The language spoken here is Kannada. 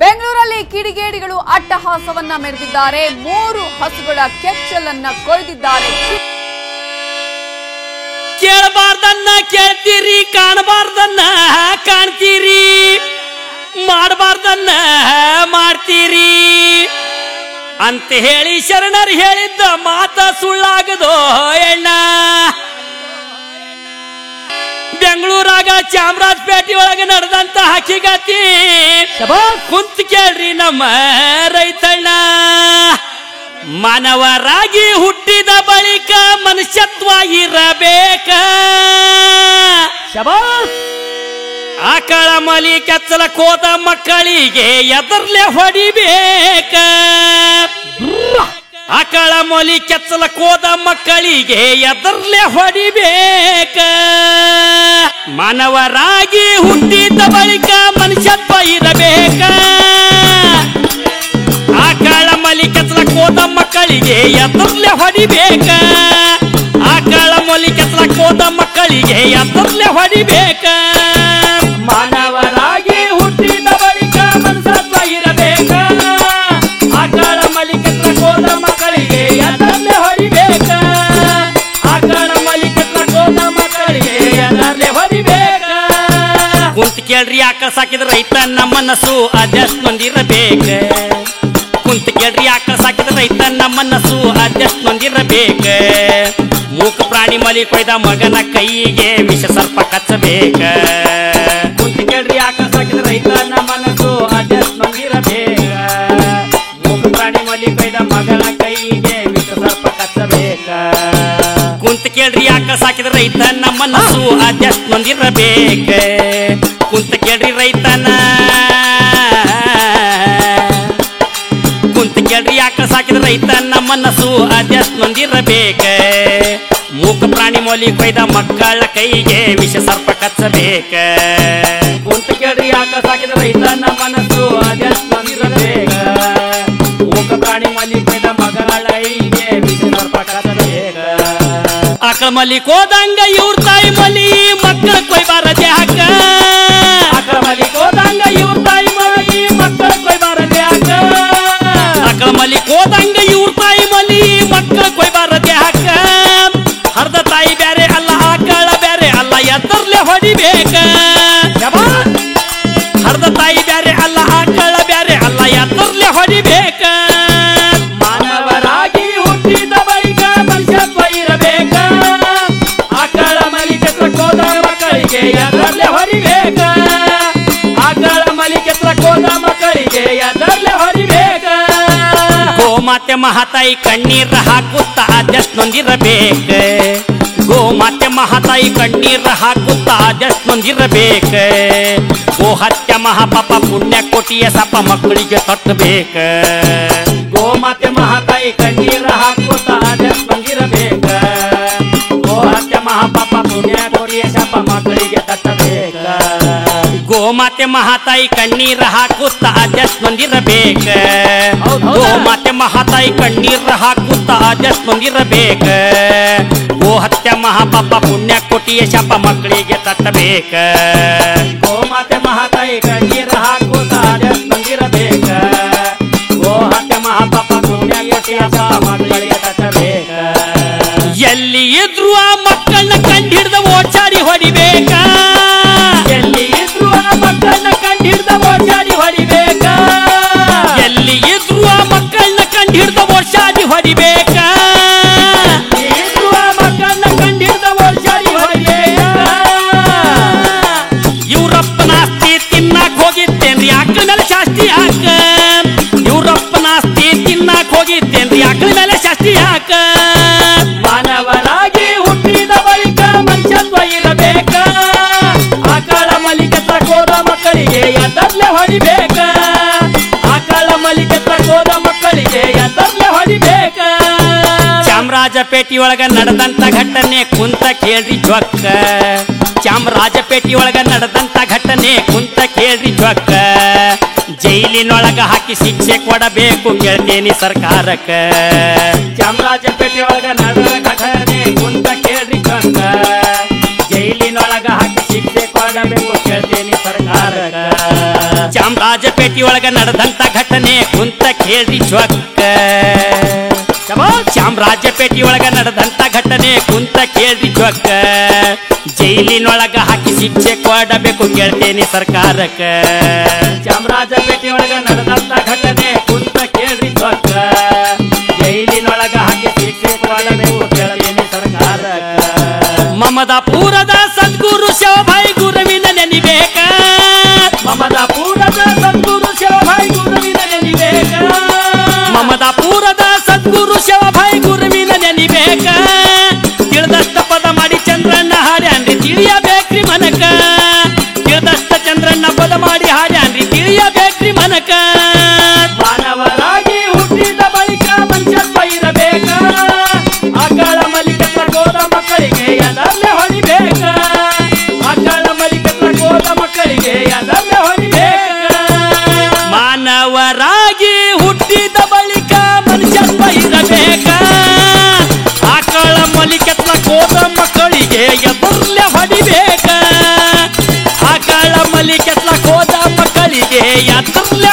ಬೆಂಗಳೂರಲ್ಲಿ ಕಿಡಿಗೇಡಿಗಳು ಅಟ್ಟಹಾಸವನ್ನ ಮೆರೆದಿದ್ದಾರೆ. 3 ಹಸುಗಳ ಕೆಚ್ಚಲನ್ನ ಕೊಯ್ದಿದ್ದಾರೆ. ಕೇಳಬಾರ್ದನ್ನ ಕೇಳ್ತೀರಿ, ಕಾಣಬಾರ್ದನ್ನ ಕಾಣ್ತೀರಿ, ಮಾಡಬಾರ್ದನ್ನ ಮಾಡ್ತೀರಿ ಅಂತ ಹೇಳಿ ಶರಣರು ಹೇಳಿದ್ದ ಮಾತ ಸುಳ್ಳಾಗದೋ ಎಣ್ಣ. ಬೆಂಗಳೂರಾಗ ಚಾಮರಾಜಪೇಟೆ ಒಳಗೆ ನಡೆದಂತ ಹಕ್ಕಿಗತಿ ಕುಂತ ಕೇಳ್ರಿ ನಮ್ಮ ರೈತಣ್ಣ. ಮಾನವರಾಗಿ ಹುಟ್ಟಿದ ಬಳಿಕ ಮನುಷ್ಯತ್ವ ಇರಬೇಕ. ಆಕಳ ಮಲಿ ಕೆಚ್ಚಲ ಕೋದ ಮಕ್ಕಳಿಗೆ ಎದರ್ಲೆ ಹೊಡಿಬೇಕ. ಆಕಳ ಮೊಲಿ ಕೆಚ್ಚಲ ಕೋದ ಮಕ್ಕಳಿಗೆ ಎದರ್ಲೆ ಹೊಡಿಬೇಕ. ಮಾನವರಾಗಿ ಹುಟ್ಟಿದ ಬಳಿಕ ಮನುಷ್ಯತ್ವ ಇರಬೇಕ. ಆಕಳ ಮಲಿ ಕೆಚ್ಚಲ ಕೋದ ಮಕ್ಕಳಿಗೆ ಎದರ್ಲೆ ಹೊಡಿಬೇಕ. ಆಕಳ ಮೊಲಿ ಕೆಚ್ಚಲ ಕೋದ ಮಕ್ಕಳಿಗೆ ಎದರ್ಲೆ ಹೊಡಿಬೇಕ. ಮಾನವರಾಗಿ ಹುಟ್ಟಿದ ಬಳಿಕ ಮನುಷ್ಯತ್ವ ಇರಬೇಕ. ಆಕಳ ಮಲಿ ಕೆಚ್ಚಲ ಕೋದ ಮಕ್ಕಳಿಗೆ ಎದರ್ಲೆ ಹೊಡಿಬೇಕ. ಆಕಳ ಮಲಿ ಕೆಚ್ಚಲ ಕೋದ ಮಕ್ಕಳಿಗೆ ಎದರ್ಲೆ ಹೊಡಿಬೇಕ. ಕುಂತ ಕೇಳ್ರಿ ಆಕಳ ಸಾಕಿದ ರೈತನ ಮನಸ್ಸು ಅದೆಷ್ಟು ನೊಂದಿರಬೇಕ. ಕುಂತ ಕೇಳ್ರಿ ಆಕಳ ಸಾಕಿದ ರೈತನ ಮನಸ್ಸು ಅದೆಷ್ಟು ನೊಂದಿರಬೇಕ. ಮೂಕ ಪ್ರಾಣಿ ಮಲಿ ಕೊಯ್ದ ಮಗನ ಕೈಗೆ ವಿಷ ಸರ್ಪ ಕಚ್ಚಬೇಕ. ಕುಂತ ಕೇಳ್ರಿ ಆಕಳ ಸಾಕಿದ ರೈತನ ಮನಸ್ಸು ಅದೆಷ್ಟು ನೊಂದಿರಬೇಕ. ಮೂಕ ಪ್ರಾಣಿ ಮಲಿ ಕೊಯ್ದ ಮಗನ ಕೈಗೆ ವಿಷ ಸರ್ಪ ಕಚ್ಚಬೇಕ. ಕುಂತ ಕೇಳ್ರಿ ಆಕಳ ಸಾಕಿದ ರೈತನ ಮನಸ್ಸು ಅದೆಷ್ಟು ನೊಂದಿರಬೇಕ. ಕುಂತ ಕೇಳ್ರಿ ರೈತನ ಕುಂತ ಕೇಳ್ರಿ ಆಕಳ ಸಾಕಿದ ರೈತನ ಮನಸ್ಸು ಅದೆಷ್ಟು ನೊಂದಿರಬೇಕ. ಮೂಕ ಪ್ರಾಣಿ ಮೊಲಿ ಕೊಯ್ದ ಮಕ್ಕಳ ಕೈಗೆ ವಿಷ ಸರ್ಪ ಕಚ್ಚಬೇಕ. ಕುಂತ ಕೇಳ್ರಿ ಆಕಳ ಸಾಕಿದ ರೈತನ ಮನಸ್ಸು ಅದೆಷ್ಟು ನೊಂದಿರಬೇಕ. ಮೂಕ ಪ್ರಾಣಿ ಮೊಲಿ ಕೊಯ್ದ ಮಗಳ ಕೈಗೆ ವಿಷ ಸರ್ಪ ಕಚ್ಚಬೇಕ. ಆಕಳ ಮಲಿ ಕೋದಂಗ ಇವ್ರ ತಾಯಿ ಮಲಿ ಮಕ್ಕಳ ಕೊಯ್ಬಾರದೆ ಹಾಕ. ಆಕಳ ಮಲಿ ಕೋದಂಗ ಇವ್ರ ತಾಯಿ ಮಲಿ ಮಕ್ಕಳ ಕೊಯ್ಬಾರದೆ ಹಾಕ. ಆಕಳ ಮಲಿ ಕೋದಂಗ ಇವ್ರ ತಾಯಿ ಮಲಿ ಮಕ್ಕಳ ಕೊಯ್ಬಾರದೆ ಹಾಕ. ಹರ್ದ ತಾಯಿ ಬ್ಯಾರೆ ಅಲ್ಲ ಆಕಳ ಬ್ಯಾರೆ ಅಲ್ಲ ಎದರ್ಲೆ ಹೊಡಿಬೇಕ. ಹರ್ದ ತಾಯಿ ಬ್ಯಾರೆ ಅಲ್ಲ ಆಕಳ ಬ್ಯಾರೆ ಅಲ್ಲ ಎದರ್ಲೆ ಹೊಡಿಬೇಕ. ಮಾನವರಾಗಿ ಹುಟ್ಟಿದ ಬಳಿಕ ಮನುಷ್ಯತ್ವ ಇರಬೇಕ. ಆಕಳ ಮಲಿ ಕೆಚ್ಚಲ ಕೋದ ಮಕ್ಕಳಿಗೆ ಎದರ್ಲೆ ಹೊಡಿಬೇಕ. ಆಕಳ ಮಲಿ ಕೆಚ್ಚಲ ಕೋದ ಮಕ್ಕಳಿಗೆ ಎದರ್ಲೆ ಹೊಡಿಬೇಕ. ಗೋಮಾತೆ ಮಹಾತಾಯಿ ಕಣ್ಣೀರ ಹಾಕುತ್ತಾ ಅದೆಷ್ಟು ನೊಂದಿರಬೇಕ. ಗೋಮಾತೆ ಮಹಾತಾಯಿ ಕಣ್ಣೀರ ಹಾಕುತ್ತಾ ಅದೆಷ್ಟು ನೊಂದಿರಬೇಕ. ಗೋ ಹತ್ಯ ಮಹಾಪಾಪ ಪುಣ್ಯ ಕೋಟಿಯ ಸಪ ಮಕ್ಕಳಿಗೆ ತಟ್ಟಬೇಕ. ಗೋಮಾತೆ ಮಹಾತಾಯಿ ಕಣ್ಣೀರ ಹಾಕುತ್ತಾ ಅದೆಷ್ಟು ನೊಂದಿರಬೇಕ. ಗೋ ಹತ್ಯ ಮಹಾಪಾಪ ಪುಣ್ಯ ಕೋಟಿಯ ಸಪ ಮಕ್ಕಳಿಗೆ ತಟ್ಟಬೇಕ. ಗೋಮಾತೆ ಮಹಾತಾಯಿ ಕಣ್ಣೀರ ಹಾಕುತ್ತಾ ಅದೆಷ್ಟು ನೊಂದಿರಬೇಕ. ಗೋಮಾತೆ ಮಹಾತಾಯಿ ಕಣ್ಣೀರ ಹಾಕುತ್ತಾ ಅದೆಷ್ಟು ನೊಂದಿರಬೇಕ. ಗೋ ಹತ್ಯ ಮಹಾಪಾಪ ಪುಣ್ಯ ಕೋಟಿಯ ಶಾಪ ಮಕ್ಕಳಿಗೆ ತಟ್ಟಬೇಕ. ಗೋಮಾತೆ ಮಹಾತಾಯಿ ಕಣ್ಣೀರ ಹಾಕುತ್ತಾ ಅದೆಷ್ಟು ನೊಂದಿರಬೇಕ. ಗೋ ಹತ್ಯ ಮಹಾಪಾಪ ಪುಣ್ಯ ಕೋಟಿಯ ಶಾಪ ಮಕ್ಕಳಿಗೆ ತಟ್ಟಬೇಕ. ಎಲ್ಲಿ ಇದ್ರು ಆ ಮಕ್ಕಳನ್ನ ಕಂಡಿಡ್ದ ಓಚಾಡಿ ಹೊಡಿಬೇಕ. ಎಲ್ಲಿ ಇದ್ರು ಆ ಮಕ್ಕಳನ್ನ ಕಂಡಿಡ್ದ ಓಚಾಡಿ ಹೊಡಿಬೇಕ. ಎಲ್ಲಿ ಇದ್ರು ಆ ಮಕ್ಕಳನ್ನ ಕಂಡಿಡ್ದ ಓಚಾಡಿ ಹೊಡಿಬೇಕ. ಇದ್ರು ಆ ಮಕ್ಕಳನ್ನ ಕಂಡಿಡ್ದ ಓಚಾಡಿ ಹೊಡಿಬೇಕ. ಇವ್ರಪ್ಪನ ಆಸ್ತಿ ತಿನ್ನಾಕ್ ಹೋಗಿದ್ದೇನ್ರಿ ಆಕಳ ಮೇಲೆ ಶಾಸ್ತಿ ಹಾಕ. ಇವ್ರಪ್ಪನ ಆಸ್ತಿ ತಿನ್ನಾಕ್ ಹೋಗಿದ್ದೇನ್ರಿ ಆಕಳ ಮೇಲೆ ಶಾಸ್ತಿ ಹಾಕ. ಮಾನವರಾಗಿ ಹುಟ್ಟಿದ ಬಳಿಕ ಮನುಷ್ಯತ್ವ ಇರಬೇಕ. ಆಕಳ ಮಲಿ ಕೆಚ್ಚಲ ಕೋದ ಮಕ್ಕಳಿಗೆ ಎದರ್ಲೆ ಹೊಡಿಬೇಕ. ಆಕಳ ಮಲಿ ಕೆಚ್ಚಲ ಕೋದ ಮಕ್ಕಳಿಗೆ ಎದರ್ಲೆ ಹೊಡಿಬೇಕ. ಚಾಮರಾಜಪೇಟೆ ಒಳಗ ನಡೆದಂತ ಘಟನೆ ಕುಂತ ಕೇಳ್ರಿ ಜ್ವಕ್ಕ. ಚಾಮರಾಜಪೇಟೆ ಒಳಗ ನಡೆದಂತ ಘಟನೆ ಕುಂತ ಕೇಳ್ರಿ ಜ್ವಕ್ಕ. ಜೈಲಿನೊಳಗ ಹಾಕಿ ಶಿಕ್ಷೆ ಕೊಡಬೇಕು ಕೇಳ್ತೇನಿ ಸರ್ಕಾರಕ್ಕ. ಚಾಮರಾಜಪೇಟೆ ಒಳಗ ನಡೆದ ಘಟನೆ ಕುಂತ ಕೇಳ್ರಿ ಜ್ವಕ್ಕ. ಜೈಲಿನೊಳಗ ಹಾಕಿ ಶಿಕ್ಷೆ ಕೊಡಬೇಕು ಕೇಳ್ತೇನಿ ಸರ್ಕಾರಕ್ಕ. ಚಾಮರಾಜಪೇಟೆ ಒಳಗ ನಡೆದಂತ ಘಟನೆ ಕುಂತ ಕೇಳಿ ಚೊಕ್ಕ ಚಾಮರಾಜಪೇಟೆ ಒಳಗ ನಡೆದಂತ ಘಟನೆ ಕುಂತ ಕೇಳಿ ಚೊಕ್ಕ ಜೈಲಿನೊಳಗ ಹಾಕಿ ಶಿಕ್ಷೆ ಕೊಡಬೇಕು ಕೇಳ್ತೇನೆ ಸರ್ಕಾರಕ್ಕ ಚಾಮರಾಜಪೇಟೆ ಒಳಗ ನಡೆದಂತ ಘಟನೆ ಕುಂತ ಕೇಳಿ ಚೊಕ್ಕ ಜೈಲಿನೊಳಗ ಹಾಕಿ ಶಿಕ್ಷೆ ಕೊಡಬೇಕು ಕೇಳ್ತೇನೆ ಸರ್ಕಾರಕ್ಕ ಮಮದಾಪುರದ ಸದ್ಗುರು ಶಿವಭಾಯಿ ಗುರುವಿನ ನೆನಿಬೇಕ ಮಮದಾಪುರದ ಸದ್ಗುರು ಶಿವಭಾಯಿ ಗುರುವಿನ ನೆನಿಬೇಕ ಮಮದಾಪುರದ ಸದ್ಗುರು ಶಿವಭಾಯಿ ಗುರುವಿನ ನೆನಿಬೇಕ ತಿಳಿದಷ್ಟ ಪದ ಮಾಡಿ ಚಂದ್ರಣ್ಣ ಹಾಡ್ಯಾನ್ರಿ ತಿಳಿಯಬೇಕ್ರಿ ಮನಕ ತಿಳಿದಷ್ಟ ಚಂದ್ರಣ್ಣ ಪದ ಮಾಡಿ ಹಾಡ್ಯಾನ್ರಿ ತಿಳಿಯಬೇಕ್ರಿ ಮನಕ ಮಾನವರಾಗಿ ಹುಟ್ಟಿದ ಬಳಿಕ ಮನುಷ್ಯತ್ವ ಇರಬೇಕ ಆಕಳ ಮಲಿಕತ್ರ ಗೋದ ಮಕ್ಕಳಿಗೆ ಅದನ್ನೇ ಹೊಡಿಬೇಕ ಆಕಳ ಮಲಿಕತ್ರ ಗೋದ ಮಕ್ಕಳಿಗೆ ಅದನ್ನೇ ಹೊಡಿಬೇಕ ಮಾನವರಾಗಿ ಹುಟ್ಟಿದ ಬಳಿಕ ಮನುಷ್ಯತ್ವ ಇರಬೇಕ ಆಕಳ ಮಲಿಕತ್ರ ಗೋದ ಮಕ್ಕಳಿಗೆ ಎದರ್ಲೆ ಹೊಡಿಬೇಕ ಆಕಳ ಮಲಿಕತ್ರ ಗೋದ ಮಕ್ಕಳಿಗೆ ಎದರ್ಲೆ